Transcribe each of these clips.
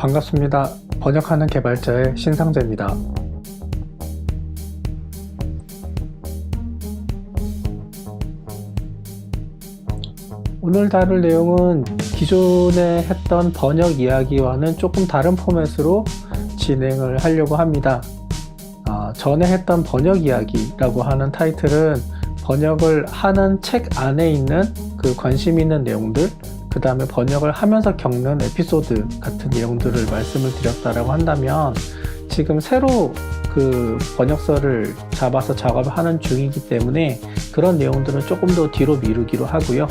반갑습니다. 번역하는 개발자의 신상재입니다. 오늘 다룰 내용은 기존에 했던 번역 이야기와는 조금 다른 포맷으로 진행을 하려고 합니다. 전에 했던 번역 이야기라고 하는 타이틀은 번역을 하는 책 안에 있는 그 관심 있는 내용들, 그 다음에 번역을 하면서 겪는 에피소드 같은 내용들을 말씀을 드렸다라고 한다면, 지금 새로 그 번역서를 잡아서 작업을 하는 중이기 때문에 그런 내용들은 조금 더 뒤로 미루기로 하고요.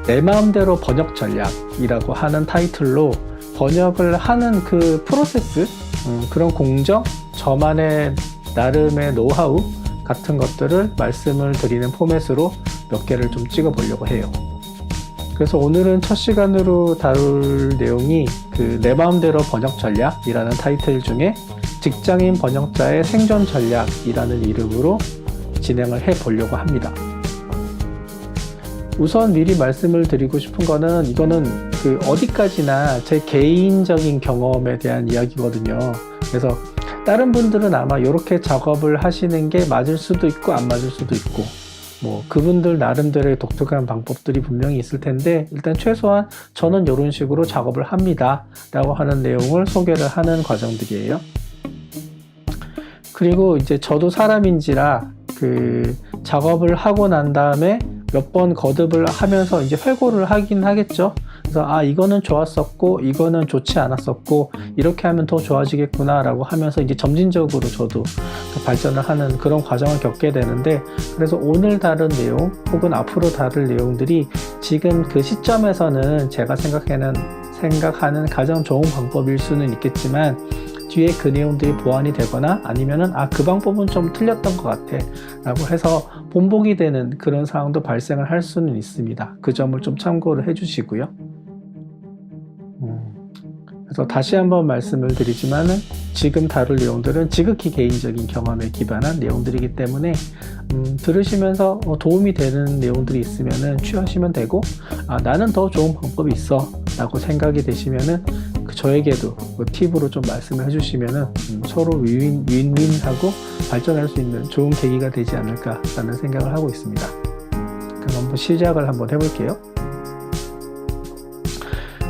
내 마음대로 번역 전략이라고 하는 타이틀로 번역을 하는 그 프로세스, 그런 공정, 저만의 나름의 노하우 같은 것들을 말씀을 드리는 포맷으로 몇 개를 좀 찍어 보려고 해요. 그래서 오늘은 첫 시간으로 다룰 내용이 내 마음대로 번역 전략이라는 타이틀 중에 직장인 번역자의 생존 전략이라는 이름으로 진행을 해 보려고 합니다. 우선 미리 말씀을 드리고 싶은 거는, 이거는 어디까지나 제 개인적인 경험에 대한 이야기거든요. 그래서 다른 분들은 아마 이렇게 작업을 하시는 게 맞을 수도 있고 안 맞을 수도 있고, 그분들 나름대로의 독특한 방법들이 분명히 있을 텐데, 일단 최소한 저는 이런 식으로 작업을 합니다 라고 하는 내용을 소개를 하는 과정들이에요. 그리고 이제 저도 사람인지라 작업을 하고 난 다음에 몇 번 거듭을 하면서 이제 회고를 하긴 하겠죠. 그래서 이거는 좋았었고 이거는 좋지 않았었고 이렇게 하면 더 좋아지겠구나 라고 하면서 이제 점진적으로 저도 발전을 하는 그런 과정을 겪게 되는데, 그래서 오늘 다룬 내용 혹은 앞으로 다룰 내용들이 지금 그 시점에서는 제가 생각하는 가장 좋은 방법일 수는 있겠지만, 뒤에 그 내용들이 보완이 되거나 아니면은 그 방법은 좀 틀렸던 것 같아 라고 해서 본보기 되는 그런 상황도 발생을 할 수는 있습니다. 그 점을 좀 참고를 해 주시고요. 그래서 다시 한번 말씀을 드리지만은, 지금 다룰 내용들은 지극히 개인적인 경험에 기반한 내용들이기 때문에 들으시면서 도움이 되는 내용들이 있으면은 취하시면 되고, 나는 더 좋은 방법이 있어 라고 생각이 되시면은 저에게도 팁으로 좀 말씀을 해주시면은 서로 윈윈하고 발전할 수 있는 좋은 계기가 되지 않을까 라는 생각을 하고 있습니다. 그럼 한번 시작을 한번 해볼게요.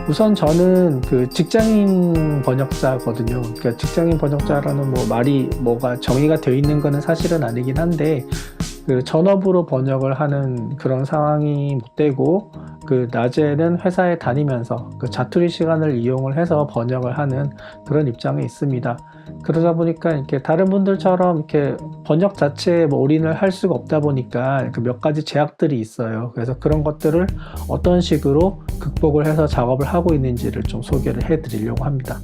우선 저는 직장인 번역자거든요. 그러니까 직장인 번역자라는 말이 뭐가 정의가 되어 있는 거는 사실은 아니긴 한데, 전업으로 번역을 하는 그런 상황이 못 되고, 낮에는 회사에 다니면서 자투리 시간을 이용을 해서 번역을 하는 그런 입장에 있습니다. 그러다 보니까 이렇게 다른 분들처럼 이렇게 번역 자체에 올인을 할 수가 없다 보니까 몇 가지 제약들이 있어요. 그래서 그런 것들을 어떤 식으로 극복을 해서 작업을 하고 있는지를 좀 소개를 해 드리려고 합니다.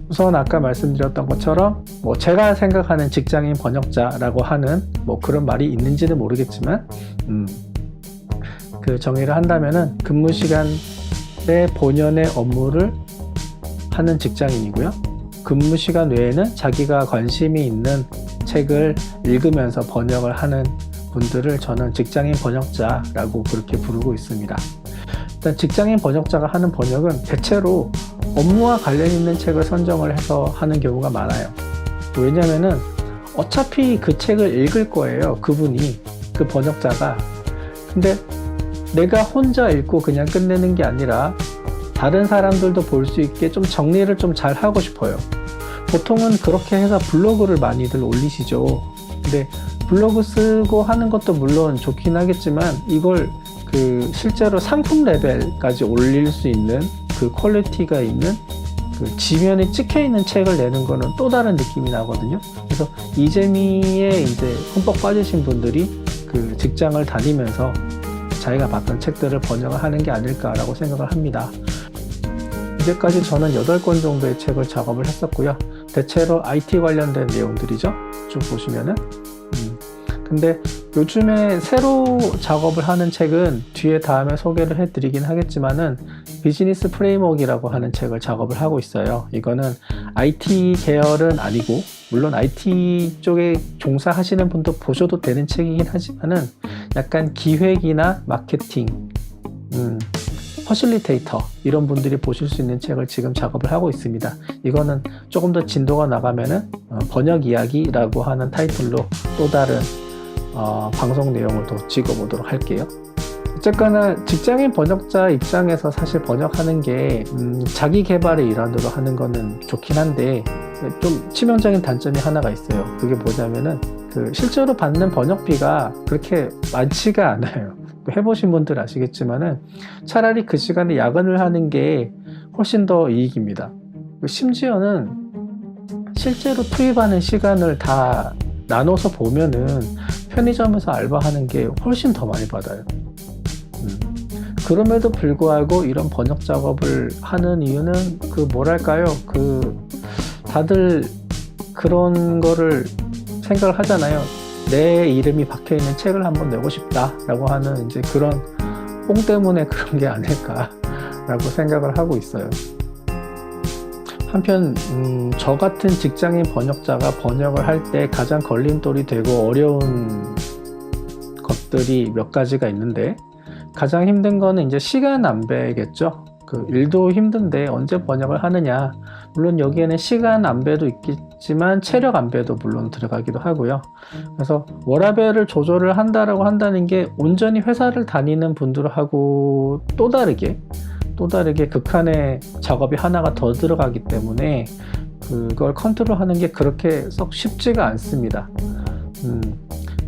우선 아까 말씀드렸던 것처럼 제가 생각하는 직장인 번역자라고 하는 그런 말이 있는지는 모르겠지만, 정의를 한다면은 근무 시간에 본연의 업무를 하는 직장인이고요. 근무 시간 외에는 자기가 관심이 있는 책을 읽으면서 번역을 하는 분들을 저는 직장인 번역자라고 그렇게 부르고 있습니다. 일단 직장인 번역자가 하는 번역은 대체로 업무와 관련 있는 책을 선정을 해서 하는 경우가 많아요. 왜냐면은 어차피 그 책을 읽을 거예요, 그분이, 그 번역자가. 근데 내가 혼자 읽고 그냥 끝내는 게 아니라 다른 사람들도 볼 수 있게 좀 정리를 좀 잘 하고 싶어요. 보통은 그렇게 해서 블로그를 많이들 올리시죠. 근데 블로그 쓰고 하는 것도 물론 좋긴 하겠지만, 이걸 실제로 상품 레벨까지 올릴 수 있는 퀄리티가 있는 지면에 찍혀 있는 책을 내는 거는 또 다른 느낌이 나거든요. 그래서 이 재미에 이제 흠뻑 빠지신 분들이 직장을 다니면서 자기가 봤던 책들을 번역을 하는 게 아닐까라고 생각을 합니다. 이제까지 저는 8권 정도의 책을 작업을 했었고요. 대체로 IT 관련된 내용들이죠. 쭉 보시면은. 근데 요즘에 새로 작업을 하는 책은 뒤에 다음에 소개를 해드리긴 하겠지만은, 비즈니스 프레임워크이라고 하는 책을 작업을 하고 있어요. 이거는 IT 계열은 아니고, 물론 IT 쪽에 종사하시는 분도 보셔도 되는 책이긴 하지만은, 약간 기획이나 마케팅, 퍼실리테이터 이런 분들이 보실 수 있는 책을 지금 작업을 하고 있습니다. 이거는 조금 더 진도가 나가면은 번역 이야기라고 하는 타이틀로 또 다른 방송 내용을 또 찍어보도록 할게요. 어쨌거나 직장인 번역자 입장에서 사실 번역하는 게 자기 개발의 일환으로 하는 거는 좋긴 한데 좀 치명적인 단점이 하나가 있어요. 그게 뭐냐면은 실제로 받는 번역비가 그렇게 많지가 않아요. 해보신 분들 아시겠지만은 차라리 그 시간에 야근을 하는 게 훨씬 더 이익입니다. 심지어는 실제로 투입하는 시간을 다 나눠서 보면은 편의점에서 알바하는 게 훨씬 더 많이 받아요. 그럼에도 불구하고 이런 번역 작업을 하는 이유는 뭐랄까요? 다들 그런 거를 생각을 하잖아요. 내 이름이 박혀있는 책을 한번 내고 싶다라고 하는 이제 그런 뽕 때문에 그런 게 아닐까라고 생각을 하고 있어요. 한편 저 같은 직장인 번역자가 번역을 할 때 가장 걸림돌이 되고 어려운 것들이 몇 가지가 있는데 가장 힘든 거는 이제 시간 안배겠죠. 일도 힘든데 언제 번역을 하느냐. 물론 여기에는 시간 안배도 있겠지만 체력 안배도 물론 들어가기도 하고요. 그래서 워라밸을 조절을 한다는 게 온전히 회사를 다니는 분들하고 또 다르게 극한의 작업이 하나가 더 들어가기 때문에 그걸 컨트롤하는 게 그렇게 썩 쉽지가 않습니다.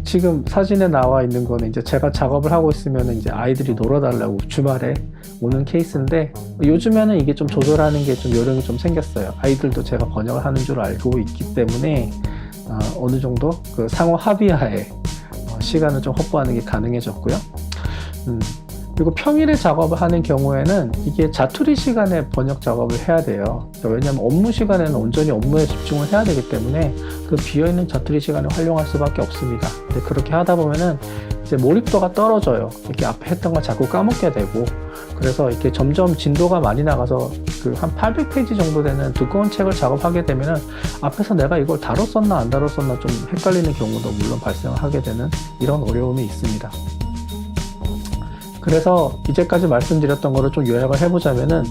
지금 사진에 나와 있는 거는 이제 제가 작업을 하고 있으면 이제 아이들이 놀아달라고 주말에 오는 케이스인데 요즘에는 이게 좀 조절하는 게 좀 요령이 좀 생겼어요. 아이들도 제가 번역을 하는 줄 알고 있기 때문에 어느 정도 상호 합의하에 시간을 좀 확보하는 게 가능해졌고요. 그리고 평일에 작업을 하는 경우에는 이게 자투리 시간에 번역 작업을 해야 돼요. 왜냐하면 업무 시간에는 온전히 업무에 집중을 해야 되기 때문에 비어있는 자투리 시간을 활용할 수밖에 없습니다. 근데 그렇게 하다 보면은 이제 몰입도가 떨어져요. 이렇게 앞에 했던 걸 자꾸 까먹게 되고, 그래서 이렇게 점점 진도가 많이 나가서 한 800페이지 정도 되는 두꺼운 책을 작업하게 되면은 앞에서 내가 이걸 다뤘었나 안 다뤘었나 좀 헷갈리는 경우도 물론 발생을 하게 되는 이런 어려움이 있습니다. 그래서 이제까지 말씀드렸던 거를 좀 요약을 해보자면은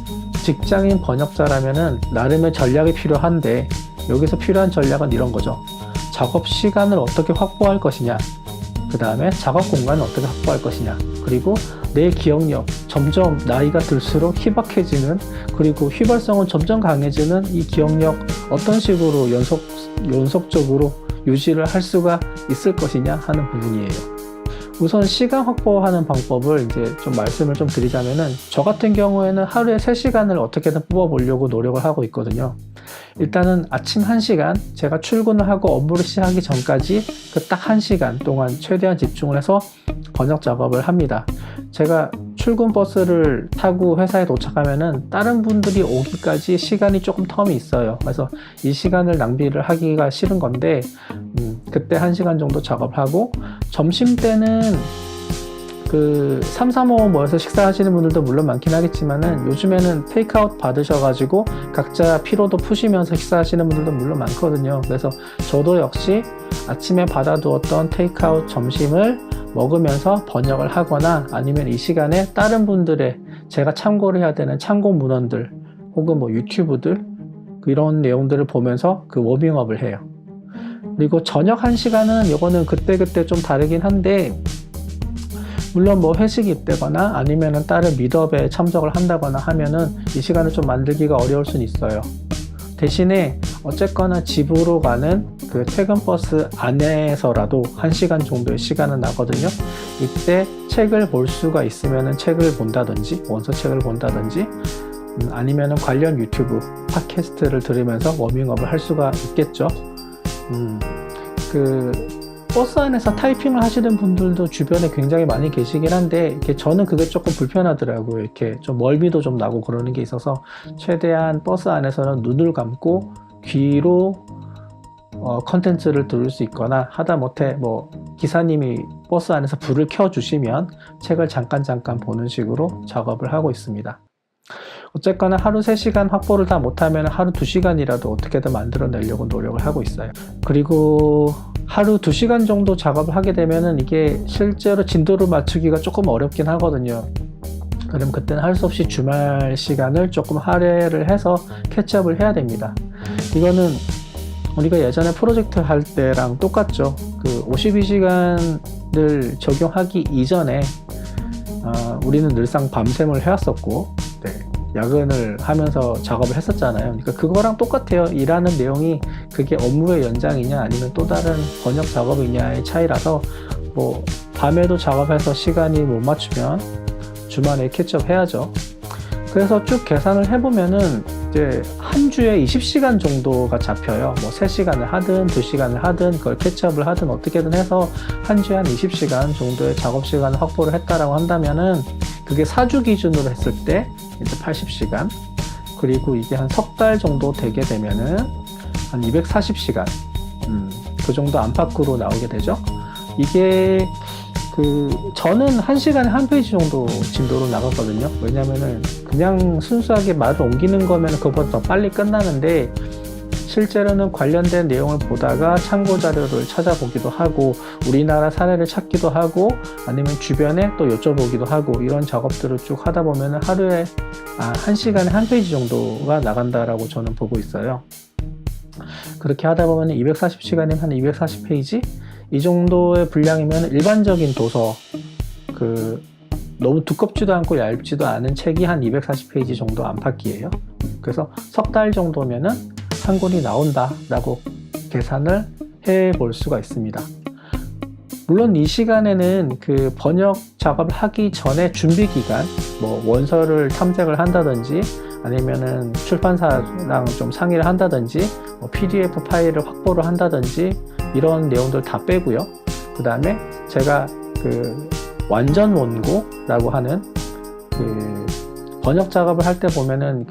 직장인 번역자라면은 나름의 전략이 필요한데 여기서 필요한 전략은 이런 거죠. 작업 시간을 어떻게 확보할 것이냐, 그 다음에 작업 공간을 어떻게 확보할 것이냐, 그리고 내 기억력, 점점 나이가 들수록 희박해지는, 그리고 휘발성은 점점 강해지는 이 기억력 어떤 식으로 연속적으로 유지를 할 수가 있을 것이냐 하는 부분이에요. 우선 시간 확보하는 방법을 이제 좀 말씀을 좀 드리자면은 저 같은 경우에는 하루에 3시간을 어떻게든 뽑아보려고 노력을 하고 있거든요. 일단은 아침 1시간, 제가 출근을 하고 업무를 시작하기 전까지 딱 1시간 동안 최대한 집중을 해서 번역 작업을 합니다. 제가 출근 버스를 타고 회사에 도착하면은 다른 분들이 오기까지 시간이 조금 텀이 있어요. 그래서 이 시간을 낭비를 하기가 싫은 건데 그때 1시간 정도 작업하고, 점심 때는 3, 4, 5 모여서 식사하시는 분들도 물론 많긴 하겠지만은 요즘에는 테이크아웃 받으셔가지고 각자 피로도 푸시면서 식사하시는 분들도 물론 많거든요. 그래서 저도 역시 아침에 받아두었던 테이크아웃 점심을 먹으면서 번역을 하거나 아니면 이 시간에 다른 분들의 제가 참고를 해야 되는 참고 문헌들 혹은 유튜브들 이런 내용들을 보면서 워밍업을 해요. 그리고 저녁 1시간은 이거는 그때그때 좀 다르긴 한데, 물론 회식이 있다거나 아니면은 다른 미트업에 참석을 한다거나 하면은 이 시간을 좀 만들기가 어려울 수는 있어요. 대신에 어쨌거나 집으로 가는 퇴근 버스 안에서라도 1시간 정도의 시간은 나거든요. 이때 책을 볼 수가 있으면은 책을 본다든지 원서책을 본다든지 아니면은 관련 유튜브 팟캐스트를 들으면서 워밍업을 할 수가 있겠죠. 버스 안에서 타이핑을 하시는 분들도 주변에 굉장히 많이 계시긴 한데 저는 그게 조금 불편하더라고요. 이렇게 좀 멀미도 좀 나고 그러는 게 있어서 최대한 버스 안에서는 눈을 감고 귀로 컨텐츠를 들을 수 있거나, 하다못해 기사님이 버스 안에서 불을 켜주시면 책을 잠깐 보는 식으로 작업을 하고 있습니다. 어쨌거나 하루 3시간 확보를 다 못하면 하루 2시간이라도 어떻게든 만들어내려고 노력을 하고 있어요. 그리고 하루 2시간 정도 작업을 하게 되면은 이게 실제로 진도를 맞추기가 조금 어렵긴 하거든요. 그럼 그때는 할 수 없이 주말 시간을 조금 할애를 해서 캐치업을 해야 됩니다. 이거는 우리가 예전에 프로젝트 할 때랑 똑같죠. 그 52시간을 적용하기 이전에 우리는 늘상 밤샘을 해왔었고, 네, 야근을 하면서 작업을 했었잖아요. 그러니까 그거랑 똑같아요. 일하는 내용이 그게 업무의 연장이냐 아니면 또 다른 번역 작업이냐의 차이라서, 뭐 밤에도 작업해서 시간이 못 맞추면 주말에 캐치업 해야죠. 그래서 쭉 계산을 해보면은 이제 한 주에 20시간 정도가 잡혀요. 뭐 3시간을 하든 2시간을 하든 그걸 캐치업을 하든 어떻게든 해서 한 주에 한 20시간 정도의 작업 시간을 확보를 했다라고 한다면은, 그게 4주 기준으로 했을 때 이제 80시간, 그리고 이게 한 석 달 정도 되게 되면은 한 240시간, 그 정도 안팎으로 나오게 되죠. 이게 저는 1시간에 한 페이지 정도 진도로 나갔거든요. 왜냐면은 그냥 순수하게 말을 옮기는 거면 그것보다 더 빨리 끝나는데, 실제로는 관련된 내용을 보다가 참고 자료를 찾아보기도 하고, 우리나라 사례를 찾기도 하고, 아니면 주변에 또 여쭤보기도 하고, 이런 작업들을 쭉 하다 보면은 하루에 1시간에 한 페이지 정도가 나간다라고 저는 보고 있어요. 그렇게 하다 보면 240시간이면 한 240페이지? 이 정도의 분량이면 일반적인 도서, 너무 두껍지도 않고 얇지도 않은 책이 한 240페이지 정도 안팎이에요. 그래서 석 달 정도면은 한 권이 나온다라고 계산을 해 볼 수가 있습니다. 물론 이 시간에는 그 번역 작업을 하기 전에 준비 기간, 뭐 원서를 탐색을 한다든지, 아니면은 출판사랑 좀 상의를 한다든지, 뭐 PDF 파일을 확보를 한다든지, 이런 내용들 다 빼고요. 그 다음에 제가 완전 원고라고 하는 번역 작업을 할 때 보면은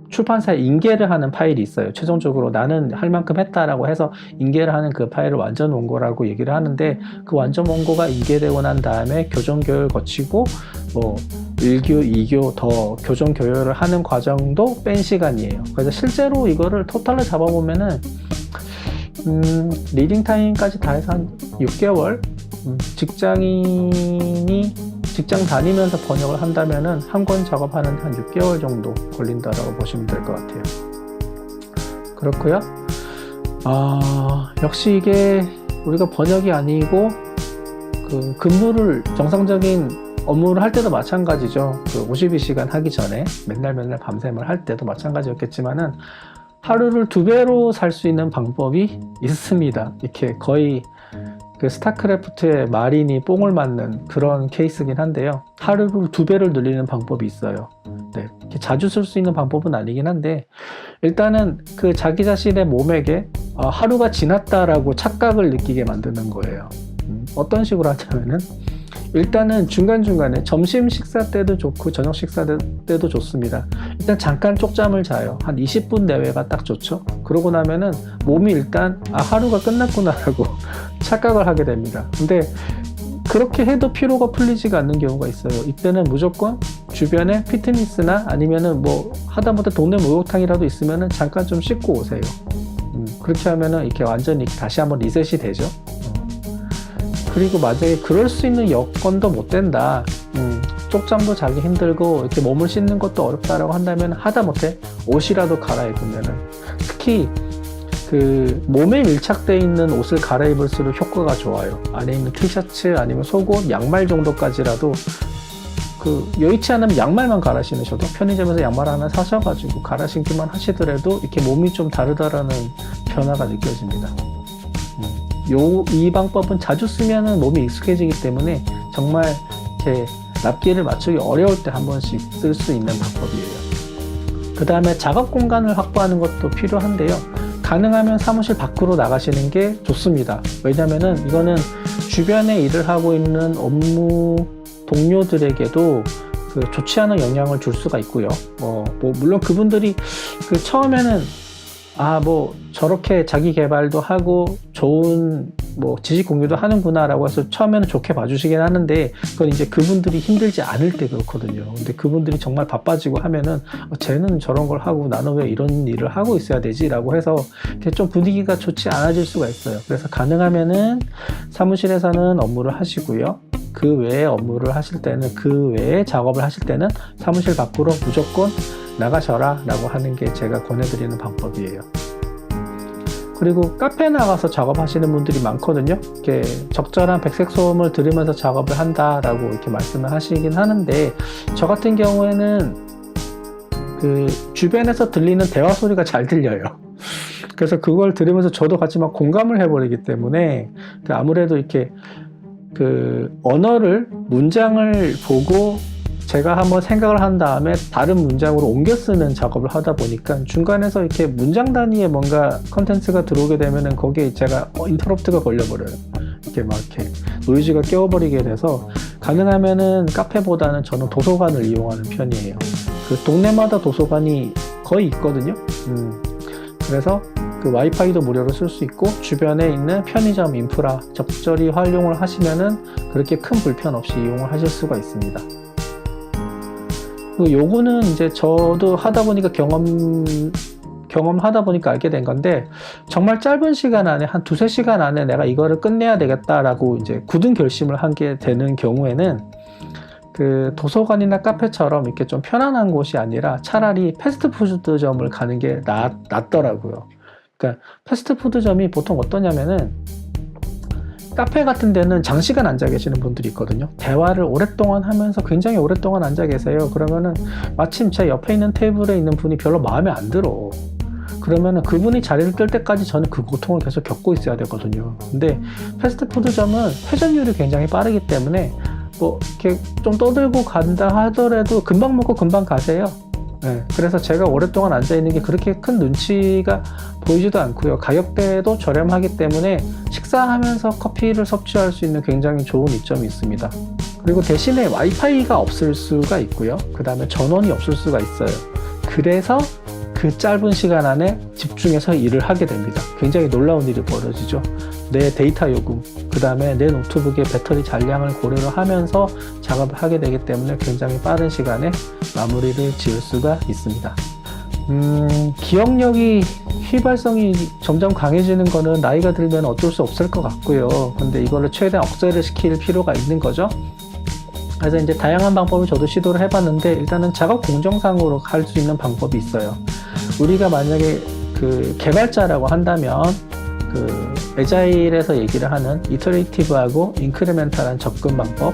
출판사에 인계를 하는 파일이 있어요. 최종적으로 나는 할 만큼 했다라고 해서 인계를 하는 그 파일을 완전 원고라고 얘기를 하는데, 그 완전 원고가 인계되고 난 다음에 교정 교육을 거치고 뭐 1교, 2교 더 교정 교육을 하는 과정도 뺀 시간이에요. 그래서 실제로 이거를 토탈로 잡아보면은 리딩 타임까지 다 해서 한 6개월, 직장인이 직장 다니면서 번역을 한다면은 한 권 작업하는 한 6개월 정도 걸린다라고 보시면 될 것 같아요. 그렇고요. 역시 이게 우리가 번역이 아니고 근무를, 정상적인 업무를 할 때도 마찬가지죠. 52시간 하기 전에 맨날 밤샘을 할 때도 마찬가지였겠지만은, 하루를 2배로 살 수 있는 방법이 있습니다. 이렇게 거의 스타크래프트의 마린이 뽕을 맞는 그런 케이스긴 한데요. 하루를 2배를 늘리는 방법이 있어요. 네, 이렇게 자주 쓸 수 있는 방법은 아니긴 한데, 일단은 자기 자신의 몸에게 하루가 지났다라고 착각을 느끼게 만드는 거예요. 어떤 식으로 하자면은, 일단은 중간중간에 점심 식사 때도 좋고 저녁 식사 때도 좋습니다. 일단 잠깐 쪽잠을 자요. 한 20분 내외가 딱 좋죠. 그러고 나면은 몸이 일단 하루가 끝났구나라고 착각을 하게 됩니다. 근데 그렇게 해도 피로가 풀리지가 않는 경우가 있어요. 이때는 무조건 주변에 피트니스나 아니면은 뭐 하다못해 동네 목욕탕이라도 있으면은 잠깐 좀 씻고 오세요. 그렇게 하면은 이렇게 완전히 다시 한번 리셋이 되죠. 그리고 만약에 그럴 수 있는 여건도 못 된다, 쪽잠도 자기 힘들고 이렇게 몸을 씻는 것도 어렵다라고 한다면, 하다못해 옷이라도 갈아입으면은, 특히 몸에 밀착되어 있는 옷을 갈아입을수록 효과가 좋아요. 안에 있는 티셔츠 아니면 속옷, 양말 정도까지라도 여의치 않으면 양말만 갈아 신으셔도, 편의점에서 양말 하나 사셔가지고 갈아 신기만 하시더라도 이렇게 몸이 좀 다르다라는 변화가 느껴집니다. 이 방법은 자주 쓰면은 몸이 익숙해지기 때문에 정말 이렇게 납기를 맞추기 어려울 때 한 번씩 쓸 수 있는 방법이에요. 그 다음에 작업 공간을 확보하는 것도 필요한데요. 가능하면 사무실 밖으로 나가시는 게 좋습니다. 왜냐면은 이거는 주변에 일을 하고 있는 업무 동료들에게도 좋지 않은 영향을 줄 수가 있고요. 물론 그분들이 처음에는 저렇게 자기 개발도 하고 좋은 지식 공유도 하는구나 라고 해서 처음에는 좋게 봐주시긴 하는데, 그건 이제 그분들이 힘들지 않을 때 그렇거든요. 근데 그분들이 정말 바빠지고 하면은 쟤는 저런 걸 하고 나는 왜 이런 일을 하고 있어야 되지? 라고 해서 좀 분위기가 좋지 않아질 수가 있어요. 그래서 가능하면은 사무실에서는 업무를 하시고요. 그 외의 업무를 하실 때는, 그 외의 작업을 하실 때는 사무실 밖으로 무조건 나가셔라 라고 하는 게 제가 권해드리는 방법이에요. 그리고 카페에 나가서 작업하시는 분들이 많거든요. 이렇게 적절한 백색 소음을 들으면서 작업을 한다라고 이렇게 말씀을 하시긴 하는데, 저 같은 경우에는 그 주변에서 들리는 대화 소리가 잘 들려요. 그래서 그걸 들으면서 저도 같이 막 공감을 해버리기 때문에, 아무래도 이렇게 그 언어를, 문장을 보고 제가 한번 생각을 한 다음에 다른 문장으로 옮겨 쓰는 작업을 하다 보니까 중간에서 이렇게 문장 단위의 뭔가 컨텐츠가 들어오게 되면은 거기에 제가 인터럽트가 걸려버려요. 이렇게 막 이렇게 노이즈가 깨워버리게 돼서, 가능하면은 카페보다는 저는 도서관을 이용하는 편이에요. 그 동네마다 도서관이 거의 있거든요. 그래서 그 와이파이도 무료로 쓸 수 있고, 주변에 있는 편의점 인프라 적절히 활용을 하시면은 그렇게 큰 불편 없이 이용을 하실 수가 있습니다. 요거는 이제 저도 하다 보니까 경험하다 보니까 알게 된 건데, 정말 짧은 시간 안에, 한 2-3시간 안에 내가 이거를 끝내야 되겠다라고 이제 굳은 결심을 하게 되는 경우에는, 그 도서관이나 카페처럼 이렇게 좀 편안한 곳이 아니라 차라리 패스트푸드점을 가는 게 낫더라고요. 그러니까 패스트푸드점이 보통 어떠냐면은, 카페 같은 데는 장시간 앉아 계시는 분들이 있거든요. 대화를 오랫동안 하면서 굉장히 오랫동안 앉아 계세요. 그러면은 마침 제 옆에 있는 테이블에 있는 분이 별로 마음에 안 들어. 그러면은 그분이 자리를 뜰 때까지 저는 그 고통을 계속 겪고 있어야 되거든요. 근데 패스트푸드점은 회전율이 굉장히 빠르기 때문에 뭐 이렇게 좀 떠들고 간다 하더라도 금방 먹고 금방 가세요. 네, 그래서 제가 오랫동안 앉아있는 게 그렇게 큰 눈치가 보이지도 않고요. 가격대도 저렴하기 때문에 식사하면서 커피를 섭취할 수 있는 굉장히 좋은 이점이 있습니다. 그리고 대신에 와이파이가 없을 수가 있고요. 그 다음에 전원이 없을 수가 있어요. 그래서 그 짧은 시간 안에 집중해서 일을 하게 됩니다. 굉장히 놀라운 일이 벌어지죠. 내 데이터 요금, 그 다음에 내 노트북의 배터리 잔량을 고려를 하면서 작업을 하게 되기 때문에 굉장히 빠른 시간에 마무리를 지을 수가 있습니다. 기억력이, 휘발성이 점점 강해지는 거는 나이가 들면 어쩔 수 없을 것 같고요. 근데 이거를 최대한 억제를 시킬 필요가 있는 거죠. 그래서 이제 다양한 방법을 저도 시도를 해봤는데, 일단은 작업 공정상으로 할 수 있는 방법이 있어요. 우리가 만약에 그 개발자라고 한다면, 그 에자일에서 얘기를 하는 이터레이티브하고 인크리멘탈한 접근 방법,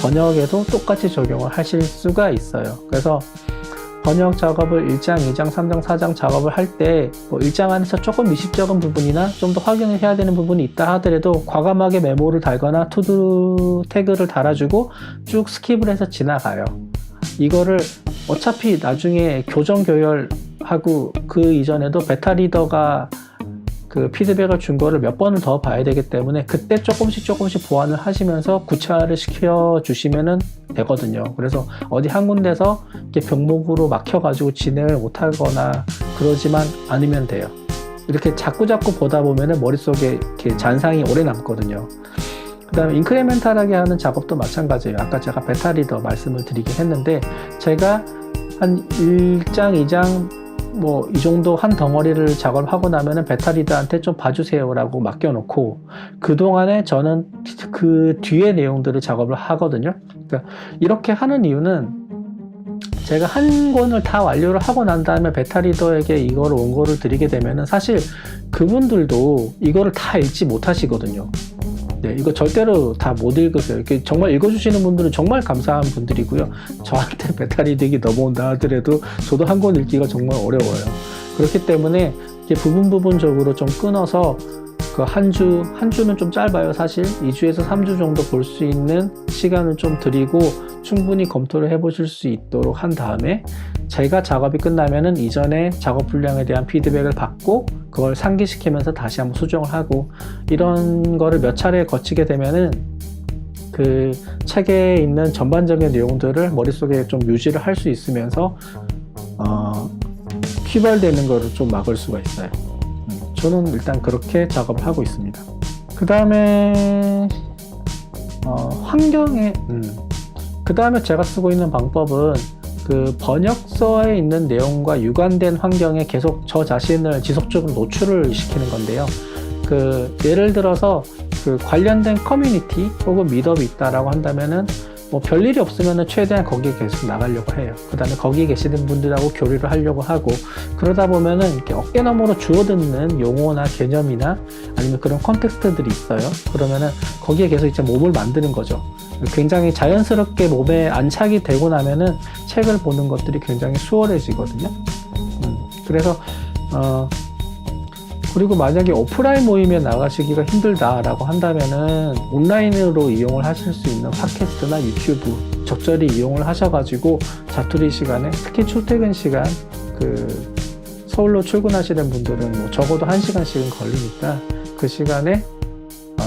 번역에도 똑같이 적용을 하실 수가 있어요. 그래서 번역 작업을 1장, 2장, 3장, 4장 작업을 할 때 뭐 1장 안에서 조금 미식적인 부분이나 좀 더 확인을 해야 되는 부분이 있다 하더라도 과감하게 메모를 달거나 투두 태그를 달아주고 쭉 스킵을 해서 지나가요. 이거를 어차피 나중에 교정 교열하고 그 이전에도 베타 리더가 그 피드백을 준 거를 몇 번을 더 봐야 되기 때문에 그때 조금씩 보완을 하시면서 구체화를 시켜 주시면은 되거든요. 그래서 어디 한 군데서 이렇게 병목으로 막혀가지고 진행을 못 하거나 그러지만 않으면 돼요. 이렇게 자꾸 보다 보면은 머릿속에 이렇게 잔상이 오래 남거든요. 그 다음에 인크리멘탈하게 하는 작업도 마찬가지예요. 아까 제가 베타 리더 말씀을 드리긴 했는데, 제가 한 1장, 2장 뭐 이 정도 한 덩어리를 작업하고 나면은 베타 리더한테 좀 봐주세요 라고 맡겨놓고, 그동안에 저는 그 뒤에 내용들을 작업을 하거든요. 그러니까 이렇게 하는 이유는, 제가 한 권을 다 완료를 하고 난 다음에 베타 리더에게 이거를 원고를 드리게 되면은 사실 그분들도 이거를 다 읽지 못하시거든요. 네, 이거 절대로 다 못 읽으세요. 이렇게 정말 읽어주시는 분들은 정말 감사한 분들이고요. 저한테 베타 리딩이 넘어온다 하더라도 저도 한 권 읽기가 정말 어려워요. 그렇기 때문에 이렇게 부분적으로 좀 끊어서 그 한 주는 좀 짧아요. 사실 2주에서 3주 정도 볼 수 있는 시간을 좀 드리고 충분히 검토를 해보실 수 있도록 한 다음에, 제가 작업이 끝나면은 이전에 작업 분량에 대한 피드백을 받고 그걸 상기시키면서 다시 한번 수정을 하고, 이런 거를 몇 차례 거치게 되면은 그 책에 있는 전반적인 내용들을 머릿속에 좀 유지를 할 수 있으면서 휘발되는 거를 좀 막을 수가 있어요. 저는 일단 그렇게 작업을 하고 있습니다. 그 다음에 그 다음에 제가 쓰고 있는 방법은, 그 번역서에 있는 내용과 유관된 환경에 계속 저 자신을 지속적으로 노출을 시키는 건데요. 그 예를 들어서 그 관련된 커뮤니티 혹은 미더업이 있다라고 한다면은 뭐 별일이 없으면은 최대한 거기에 계속 나가려고 해요. 그 다음에 거기에 계시는 분들하고 교류를 하려고 하고, 그러다 보면은 이렇게 어깨너머로 주워듣는 용어나 개념이나 아니면 그런 컨텍스트들이 있어요. 그러면은 거기에 계속 이제 몸을 만드는 거죠. 굉장히 자연스럽게 몸에 안착이 되고 나면은 책을 보는 것들이 굉장히 수월해지거든요. 그래서 그리고 만약에 오프라인 모임에 나가시기가 힘들다라고 한다면은 온라인으로 이용을 하실 수 있는 팟캐스트나 유튜브 적절히 이용을 하셔가지고 자투리 시간에, 특히 출퇴근 시간, 그 서울로 출근하시는 분들은 뭐 적어도 1시간씩은 걸리니까 그 시간에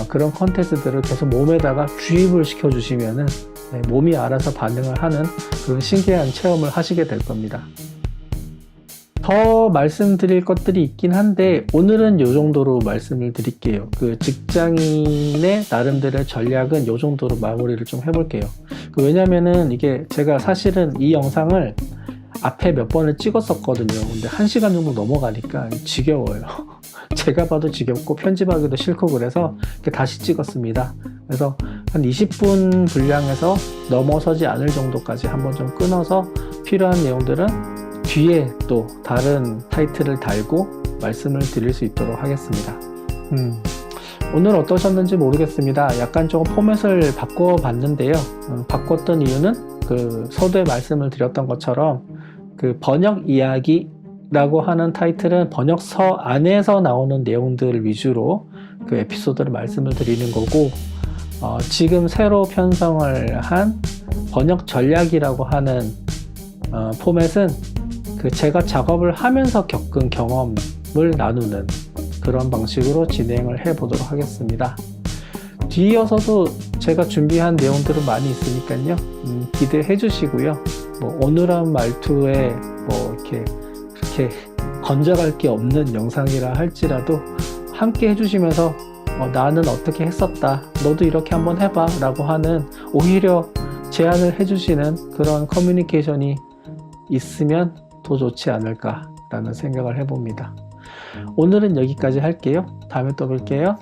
그런 컨텐츠들을 계속 몸에다가 주입을 시켜주시면은 몸이 알아서 반응을 하는 그런 신기한 체험을 하시게 될 겁니다. 더 말씀드릴 것들이 있긴 한데 오늘은 이 정도로 말씀을 드릴게요. 그 직장인의 나름대로의 전략은 이 정도로 마무리를 좀 해볼게요. 왜냐면은 이게 제가 사실은 이 영상을 앞에 몇 번을 찍었었거든요. 근데 1시간 정도 넘어가니까 지겨워요. 제가 봐도 지겹고 편집하기도 싫고 그래서 다시 찍었습니다. 그래서 한 20분 분량에서 넘어서지 않을 정도까지 한번 좀 끊어서 필요한 내용들은 뒤에 또 다른 타이틀을 달고 말씀을 드릴 수 있도록 하겠습니다. 오늘 어떠셨는지 모르겠습니다. 약간 조금 포맷을 바꿔봤는데요. 바꿨던 이유는 그 서두에 말씀을 드렸던 것처럼 그 번역 이야기라고 하는 타이틀은 번역서 안에서 나오는 내용들 위주로 그 에피소드를 말씀을 드리는 거고, 지금 새로 편성을 한 번역 전략이라고 하는 포맷은 그 제가 작업을 하면서 겪은 경험을 나누는 그런 방식으로 진행을 해 보도록 하겠습니다. 뒤이어서도 제가 준비한 내용들은 많이 있으니까요. 기대해 주시고요. 뭐 오늘한 말투에 뭐 이렇게 그렇게 건져갈 게 없는 영상이라 할지라도 함께 해주시면서 나는 어떻게 했었다, 너도 이렇게 한번 해봐 라고 하는 오히려 제안을 해주시는 그런 커뮤니케이션이 있으면 더 좋지 않을까 라는 생각을 해봅니다. 오늘은 여기까지 할게요. 다음에 또 뵐게요.